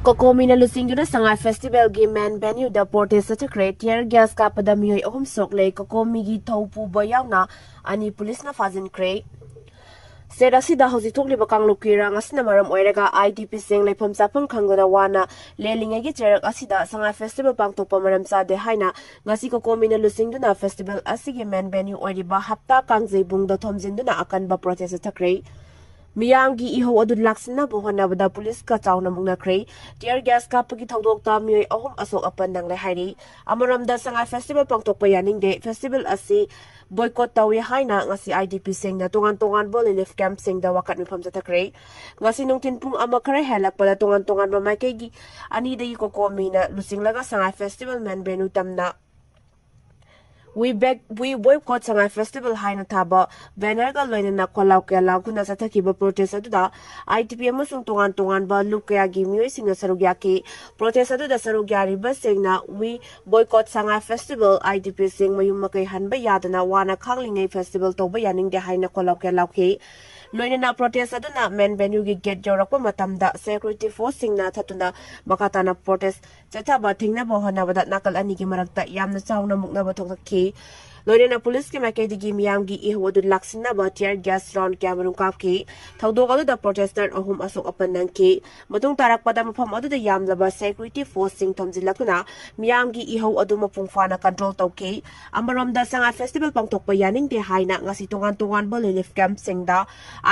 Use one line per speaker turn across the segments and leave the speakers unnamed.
Kokomina Lusinguna Sangai Festival gi man venue da protest secretary tear gas kapada miyoy Ahum Sokle Kokomi gi thopu bayawna ani police na fazin kre Sera sida hozi thokli bakang lukira ngasina maram oiraga IDP sing lepham sapang khangona wana lelinga gi cherak asida Sangai Festival pangtokpa maram sade haina ngasi Kokomina Lusingduna festival asigi man venue oiriba hapta kangjei bungda thomjinduna akan ba protest secretary Miyamgi iho adu laksina bohonabada police ka chawna Muknabada tear gas kapagi thodokta miyoy Ahum asok apan nangle hairi amaramda Sangai Festival pangtokpa yaningde festival asi boycott tawi haina ngasi IDP singna tongan relief camp singda wakat mifam jatakre ngasi nungtin pung amakare helak pada tongan mamaikegi ani dei Kokomina Lusinglaga Sangai Festival man benu tamna We boycott Sangai Festival haina thaba banner ga loina na kolaw kaya laguna sa thakiba protest aduda IDP amasung tongan ba lukya gi miyoy singa sarugya ki protest aduda sarugya riba singna we boycott Sangai Festival IDP sing mayum makai hanba yadana wana khanglingai festival toba yaning de haina kolaw kaya lawki loina na protest aduna main venue gi gate jorakpa matamda security force singna thatuna makatana protest chathaba thingna bohonabada nakal ani gi marakta yamna chawna Muknabada thokki loina na police ki makai digi miyam gi ihwadu laksina ba tear gas round cameron kapki thodogadu da protester Ahum asok apanang ki matung tarak pada mafam adu da yamlaba security force sing thomjilakuna miyam gi ihaw adu mapungfana control tawki amarom da Sangai Festival pangtokpa yaning de haina ngasi tongan ba relief camp singda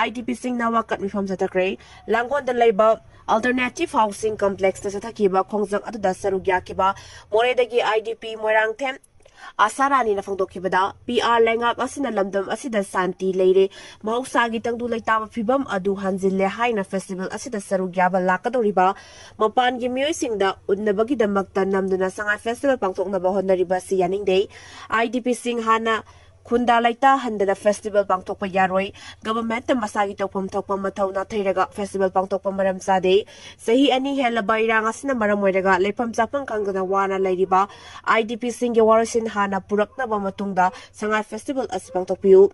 IDP sing na wakat mifam jatakre langon da laiba alternative housing complex ta sathakiba khongjak adu da sarugya kiba moredagi IDP moirang them Asarani na fangdokibada PR lengak asina lamdam asida santi leire mausagi tangdu laitaba phibam adu hanjille haina festival asida sarugyaba lakadoriba mapan gi miyoy singda unnabagi damakta namduna Sangai Festival pangtoknaba honariba si yaningde IDP sing hana Kunda laita handana festival pangtokpa yaroi government masagi tokpam thokpam mathau na thairaga festival pangtokpa maram sade sahi ani hela bairang asina maram oiraga lepham chapang kangana wana lairiba IDP singge warasin hana purakna ba matungda Sangai Festival asi pangtokpiu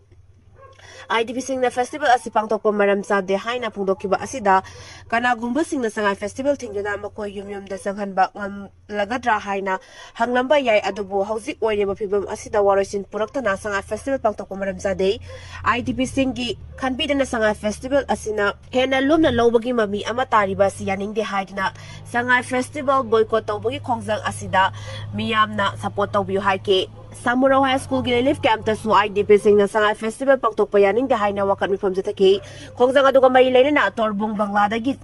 IDP singna festival asi pangtokpa maram sade haina phungdokiba asida kanagumba singna Sangai Festival thingdana makoi yumyum da sanghanba ngam lagadra haina hanglamba yai adubu hauzik oireba phibam asida warasin puraktana Sangai Festival pangtokpa maram sade IDP singgi khanbidana Sangai Festival asina hena lumna lobagi mami ama tariba si yaningde haidna Sangai Festival boycott tawbagi khongjang asida miyamna support tawbiu haike Samurao High School gi relief camp ta su IDP singna Sangai Festival pangtokpa yaning de haina wakat mifam jataki khongjang aduga mai leina na torbung bangladagi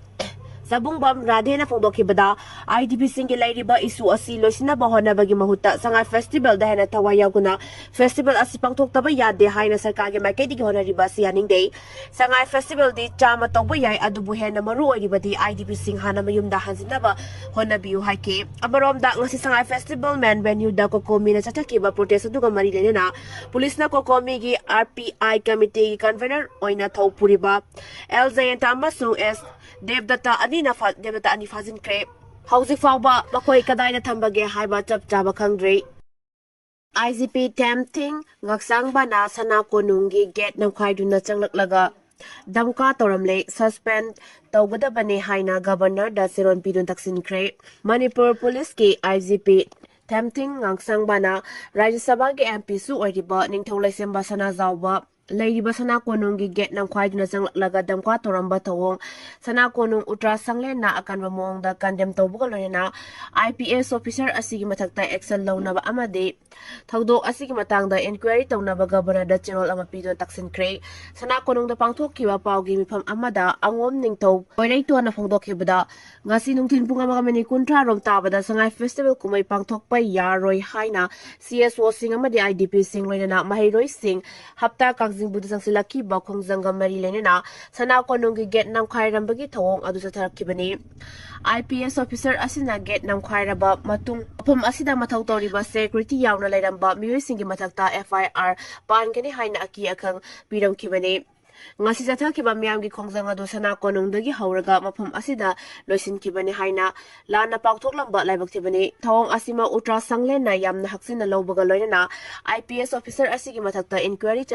Sabung bam radhe na fongdokibada IDP singge lairiba isu asi loisina bahonabagi mahuta Sangai Festival da hena tawayaguna festival asi pangtoktaba yade haina sarkage makai digi honariba si yaning de Sangai Festival di chama tawba yai adubu hena maru oiribadi IDP sing hana mayumda hansinaba honabiu haike amarom da ngasi Sangai Festival man venue da Kokomina chatakiba protest aduga mari lena police na Kokomi gi RPI committee gi convener oina thawpuriba LJNTA amasung S Devdata ani fazin kre hauzik fawba makoi kadaina thambage haiba chap chaba khangdre IGP tempting ngaksang bana sana konungi gate namkhaiduna changlaklaga damka toramle suspend tawgadabane haina governor da seron pidun taksin kre Manipur police ki IGP tempting ngaksang bana Rajya Sabha ge MP su oiriba ningtholaisemba sana zawba Lairiba sana konung gi get nang khwaiduna changlaga damka toramba thawong sana konung utra sangle na akan ba mong da condemn tawbuga loina IPS officer asigi mathakta action lawnaba amade thawdok asigi matangda inquiry tawnaba governor da chirol ama pidon taksin kre sana konung da pangthokkiwa pawgi mifam amada angom ningthaw oirei to na phongdokhibada ngasi nungthin pung ama meni kuntra rom tabada Sangai Festival kumai pangthokpa yaroi haina CSO sing amade IDP sing loina mahiroi sing hapta Budu sang silaki ba khongjanga mari lenena sana konungi get nam khairambagi thawong adu satharakibani IPS officer asina get nam khairaba matung apam asida mathau toriba security yauna lairamba miwi singi mathakta FIR pangeni haina aki akhang piramkibani ngasi sathakiba miyamgi khongjanga do sana konungdagi hauraga mafam asida loisinkibani haina lana paukthokhlamba laibaktibani thawong asima ultra sangle na yamna haksina lawbaga loinana IPS officer asigi mathakta inquiry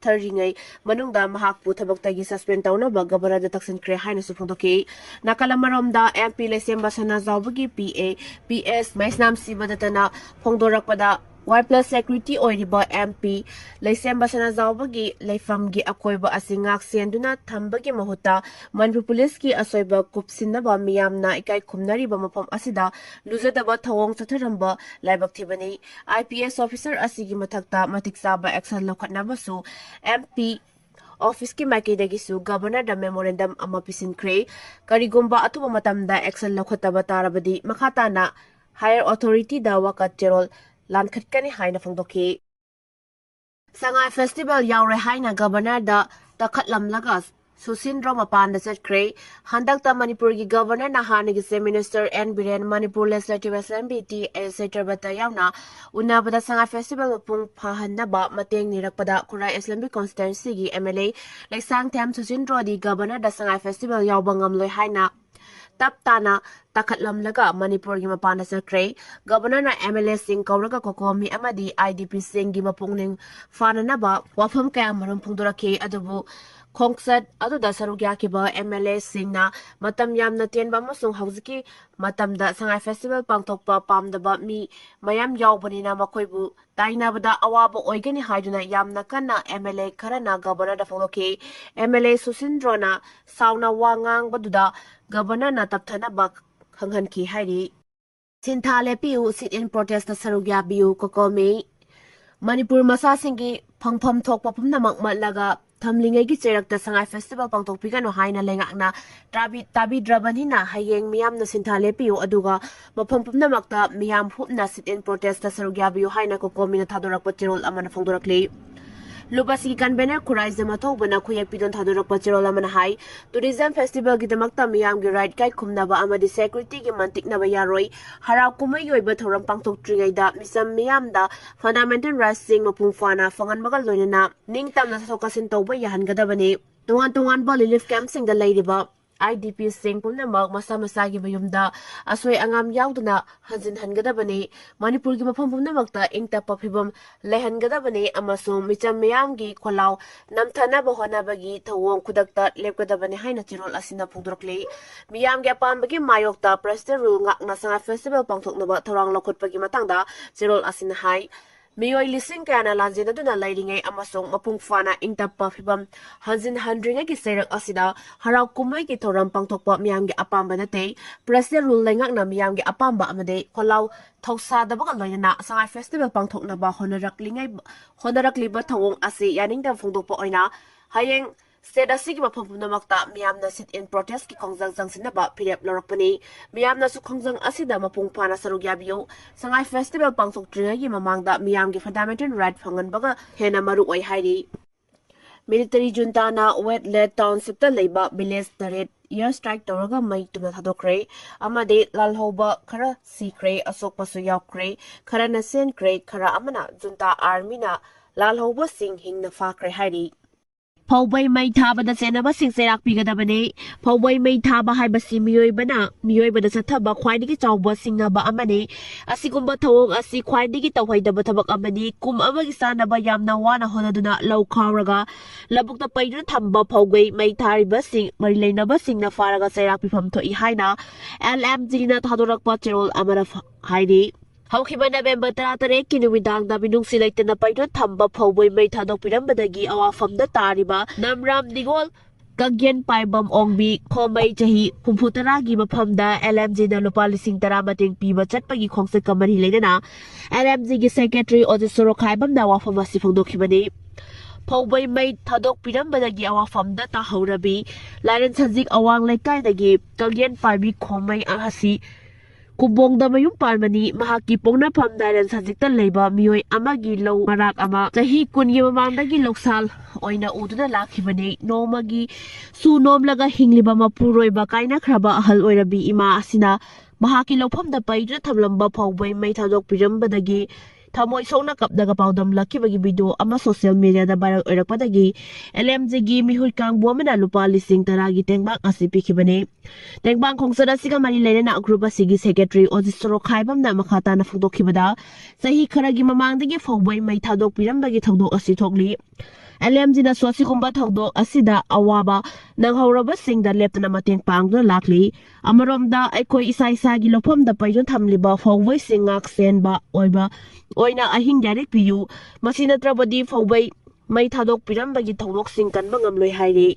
ꯆꯠꯊꯔꯤꯉꯩ ꯃꯅꯨꯡꯗ ꯃꯍꯥꯛꯄꯨ ꯊꯕꯛꯇꯒꯤ suspend ꯇꯧꯅꯕ ꯒꯕꯔꯅꯔꯗ ꯇꯛꯁꯤꯟꯈ꯭ꯔꯦ ꯍꯥꯏꯅꯁꯨ ꯐꯣꯡꯗꯣꯛꯈꯤ ꯅꯥꯀꯜ ꯑꯃꯔꯣꯝꯗ MP ꯂꯩꯁꯦꯝꯕ ꯁꯅꯥꯖꯥꯎꯕꯒꯤ PA PS ꯃꯩꯁꯅꯥꯝ ꯁꯤꯕꯗꯇꯅ ꯐꯣꯡꯗꯣꯔꯛꯄꯗ Y+ Security ꯑꯣꯏꯔꯤꯕ MP ꯂꯩꯁꯦꯝꯕ ꯁꯅꯥꯖꯥꯎꯕꯒꯤ ꯂꯩꯐꯝꯒꯤ ꯑꯀꯣꯏꯕ ꯑꯁꯤ ꯉꯥꯛꯁꯦꯟꯗꯨꯅ ꯊꯝꯕꯒꯤ ꯃꯍꯨꯠꯇ ꯃꯅꯤꯄꯨꯔ ꯄꯨꯂꯤꯁꯀꯤ ꯑꯁꯣꯏꯕ ꯀꯨꯞꯁꯤꯟꯅꯕ ꯃꯤꯌꯥꯝꯅ ꯏꯀꯥꯏ ꯈꯨꯝꯅꯔꯤꯕ ꯃꯐꯝ ꯑꯁꯤꯗ ꯂꯨꯖꯗꯕ ꯊꯧꯑꯣꯡ ꯆꯠꯊꯔꯝꯕ ꯂꯥꯏꯕꯛ ꯊꯤꯕꯅꯤ IPS ꯑꯣꯐꯤꯁꯔ ꯑꯁꯤꯒꯤ ꯃꯊꯛꯇ ꯃꯇꯤꯛ ꯆꯥꯕ ꯑꯦꯛꯁꯟ ꯂꯧꯈꯠꯅꯕꯁꯨ MP ऑफिस माइकैदगिसु गवर्नर मेमोरेंडम अमा पिसिनख्रे करिगुम्बा अथुबा मतमदा एक्शन लौखतबा तारबदी मखाताना हायर अथॉरिटी दा वकत चेरोल लानखटकनी हाइना फोंदोखी संगाई फेस्टिवल यावरे हाइना गवर्नर दा तखतलमलगा सुशिंद्रो मपान चटख्रे हंदकता मणिपुर की गवर्नर नहानगी से minister N Biren Manipur legislative assembly टी सेक्टर बता यावना उन्नाबदा संगाई फेस्टिवल पुंग फाहन्नबा मतेंग निरकपदा खुराई एसएमबी कॉन्स्टिट्यूएंसी की MLA लेक्सांग थेम सुशिंद्रो दी गवर्नर दा संगाई फेस्टिवल यावबा ngamloi haina तब ताना तखतलमलगा मणिपुर की मपान चटख्रे गवर्नर ना MLA सिंह कौरगा कोकोमी अमदी IDP सिंह की मपुंगनिंग फाननबा वाफम कया मरम फुंदुरखे अदुबु खोंगसद अदुदा सरुक याखिबा MLA सिंहना मतम यामना तेनबा अमसुंग हौजिकी मतमदा संगाई फेस्टिवल पांगथोकपा पामदबा मी मयाम यावबनिना मखोइबु ताइनाबदा अवाबा ओइगनि हाइदुना यामना कन्ना MLA खरना गवर्नर दा फोलोके MLA सुशिंद्रोना साउना वांगांग बदुदा गवर्नर ना तपथनबा खंगहनकी हाइरि सिंथा लेपिउ सिट इन प्रोटेस्ट सरुक याबिउ कोकोमी मणिपुर मसा सिंगी फंगफम थोकपा पुमनमक मलगा थमलिंगै की चेरकता संगाई फेस्टिवल पांगथोकपिगनो हाइना लेंगाकना ताबिद्रबनिना हयेंग मियामना सिंथा लेपिउ अदुगा मफम पुमनमकता मियाम हुपना सिट इन प्रोटेस्ट सरुक याबिउ हाइना कोकोमीना थादोरकपा चेरोल अमना फोंदोरकले लुबासी कन्वेनर खुराइजम अथौबना खुयेक पिदोन थादोरकपा चेरोल अमना हाइ टूरिज्म फेस्टिवल की दमकता मियाम की राइट काइ खुमनबा अमदि सिक्युरिटी की मंतिकनबा यारोइ हराव कुमै योइबा थौरम पांगथोकत्रिङैदा मिसम मियामदा फंडामेंटल राइट्स सिंग मपुंग फाना फंगनबगा लोइनना निंगतमना सथोकासिन तौबा याहनगदबनि तोंगान रिलीफ कैंप सिंगदा लैरिबा IDP सिंह पुनमक मसा मसा की मयुमदा असोय अंगाम यावदना हंजिन हनगदबनि मणिपुर की मफम पुनमकता इंगतप फिबम लेहनगदबनि अमसुंग मिचम मियाम की खोलाव नमथनब होनबगी थवोंग खुदकता लेपगदबनि हाइना चिरोल असिना फोंदोरकले मियाम के अपामबगी मायोक्ता प्रेसिडेंट रूल ngakna संगा फेस्टिवल पांगथोकनबा थौरांग लौखटपगी मतंगदा चिरोल असिना हाइ मियोय लिसिंग कयाना लांजेनदुना लैरिङै अमसुंग मपुंग फाना इंगतप फिबम हंजिन हंड्रिङै की सेरक असिदा हराव कुमै की थौरम पांगथोकपा मियाम की अपामबा नते प्रेसिडेंट रूल लैंगakna मियाम की अपामबा अमदे खोलाव थौसादबगा लोइना संगाई फेस्टिवल पांगथोकनबा होनरकलिबा थौओंग असे यानिंगदा फोंदोकपा ओइना हयेंग स्टेट असिगी मफम पुनमकता मियामना सिट इन प्रोटेस्ट की खोंगजंग जंगसिनबा फिरेप लौरकपनि मियामनासु खोंगजंग असिदा मपुंग फाना सरुक याबियो संगाई फेस्टिवल पांगथोकत्रिङैगी ममांगदा मियामगी फंडामेंटल राइट फंगनबगा हेना मरु ओइ हाइरि मिलिटरी जुंटाना वेटलेट टाउनशिप लेबा विलेज तरेट एयरस्ट्राइक तौरगा मई तुना थादोखरे अमदे लालहौबा खरा सीखरे असोकपसु यावखरे खरा नसेनखरे खरा अमना जुंटा आर्मीना लालहौबा सिंह हिंगना फाखरे हाइरि फौबै मई थाबदा सेनबा सिंह सेराक पिगदबने फौबै मई थाबा हाइबसी मियोइबदा चथबा ख्वाइदगी चावबा सिंगनबा अमने असिगुम्बा थौओंग असि ख्वाइदगी तौहैदबा थबक अमनि कुम अमगी सानबा यामना वाना होनदुना लौ खावरगा लबुकता पैदुना थंबा फौगै मई थारिबा सिंह मरि लेनबा सिंगना फारगा सेराक पिफम थोइ हाइना LMG ना थादोरकपा चेरोल अमरा हाइरि हौखिबा नवेम्बर 13 की नुमिदांगदा बिनुंगसि लैतना पैदुना थंबा फौबै मई थादोकपिरंबदगी अवाफमदा तारिबा नमराम निगोल कग्यन पाइबम ओंबी खोमै चही 50 की मफमदा LMG ना लुपा 10,000 मतेंग पीबा चटपगी खोंगसत कमरी लेना LMG की सेक्रेटरी ओजिसोरो खाइबमदा वाफम असि फोंदोखिबनि फौबै मई थादोकपिरंबदगी अवाफमदा ताहौरबी लायन सजिक अवांग लेकाइदगी कग्यन पाइबी खोमै अहसि कुबोंगदा मयुम पालमनी महाकी पोंगना फमदायरन सजिकता लेबा मियोय अमागी लौ मराक अमा चही कुनगी ममांगदगी लोकसाल ओइना उदुना लाखिबने नोमगी सु नोमलगा हिंगलिबा मपुरोइबा काइनाख्रबा अहल ओइरबी इमा असिना महाकी लौफमदा पैदुना थमलंबा फौबै मई थादोक पिरंबदगी थमोय सोना कपदगा पाउदम लखिबगी वीडियो अमा सोशल मीडिया दा वायरल ओइरकपदगी LMG गी मिहुर कांगबो अमना लुपा 10,000 की टेंगबांग असि पिखिबने टेंगबांग खोंगसदा सिगा मरि लेना ग्रुप असिगी सेक्रेटरी ओजिसोरो खाइबमना मखाताना फोंदोखिबदा सही खरगी ममांगदगी फौबै मई थादोक पिरंबगी थौदोक असि थोकली LMG na sosigumba thongdok asida awaba nanghauraba singda leptana mateng pangduna lakli amaromda aikoi isa isa gi lofomda paijon thamliba fawbai singak senba oina ahing direct piyu masina trabadi fawbai mai thadok pirambagi thawdok sing kanba ngamloi hairi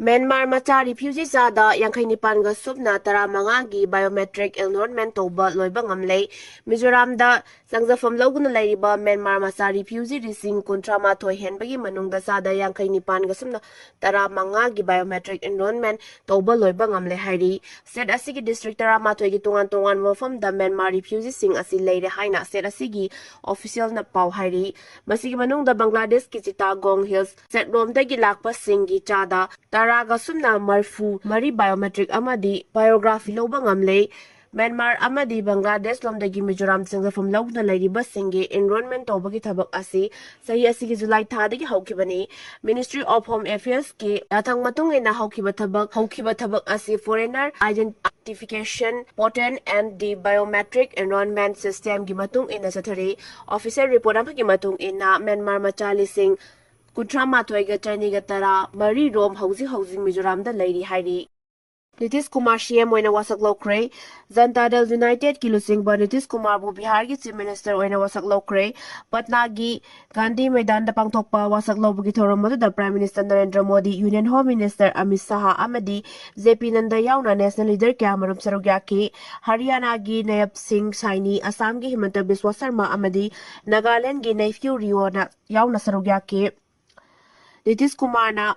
Myanmar macha refugee zada yankai nipan ga subna tara manga gi biometric enrollment toba loiba ngamlei Mizoram da sangjafam loguna lairiba Myanmar macha refugee rising kontra ma thoi henbagi manungda zada yankai nipan ga subna tara manga gi biometric enrollment toba loiba ngamlei hairi state asigi district tara ma thoi gi tongan mafam da Myanmar refugee sing asi leire haina state asigi official na pau hairi masigi manungda Bangladesh ki Chittagong Hills set rom da gi lakpa sing gi chada Raga sumna marfu mari biometric amadi biography loba ngamlei Myanmar amadi Bangladesh lomdagi Mizoram sangjafam logna lairiba singi enrollment tobagi thabak asi sahi asigi July thadagi haukibani Ministry of Home Affairs ki athang matung ina haukiba thabak asi foreigner identification portal and the biometric enrollment system gi matung ina sathari officer report amagi matung ina Myanmar machali sing Kutra matwaiga Chinese tara Mari Rom housing Mizoram da Lady Heidi. Nitish Kumar CM oina wasak lokre Janta Dal United Kilusing ba Nitish Kumar bu Bihar gi Chief Minister oina wasak lokre Patna gi Gandhi Maidan da pangthokpa wasak lobugi thorom da Prime Minister Narendra Modi Union Home Minister Amit Shah amadi JP Nanda yauna National Leader Kyamarum Sarugya ki Haryana gi Nayab Singh Saini Assam gi Himanta Biswa Sarma amadi Nagaland gi Nephew Riona yauna Sarugya ki Nitish Kumar na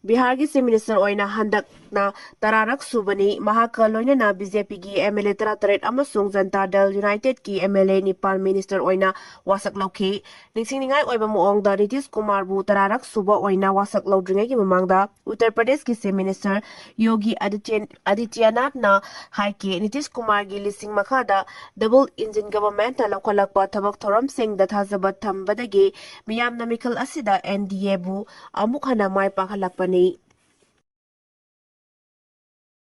Bihar ki Chief Minister oina handak na tararak subani mahaka loina na BJP ki MLA taret amasung Janta Dal United ki MLA Nepal Minister oina wasak lokhi ningsingningai oiba moong da Nitish Kumar bu tararak suba oina wasak lodringai ki mamangda Uttar Pradesh ki Chief Minister Yogi Adityanath na haike Nitish Kumar gi lising makada double engine government na lokhalakpa thabak thoram sing da thajabat thambadagi miyamna mikal asida NDA bu amuk hana mai pakhalakpani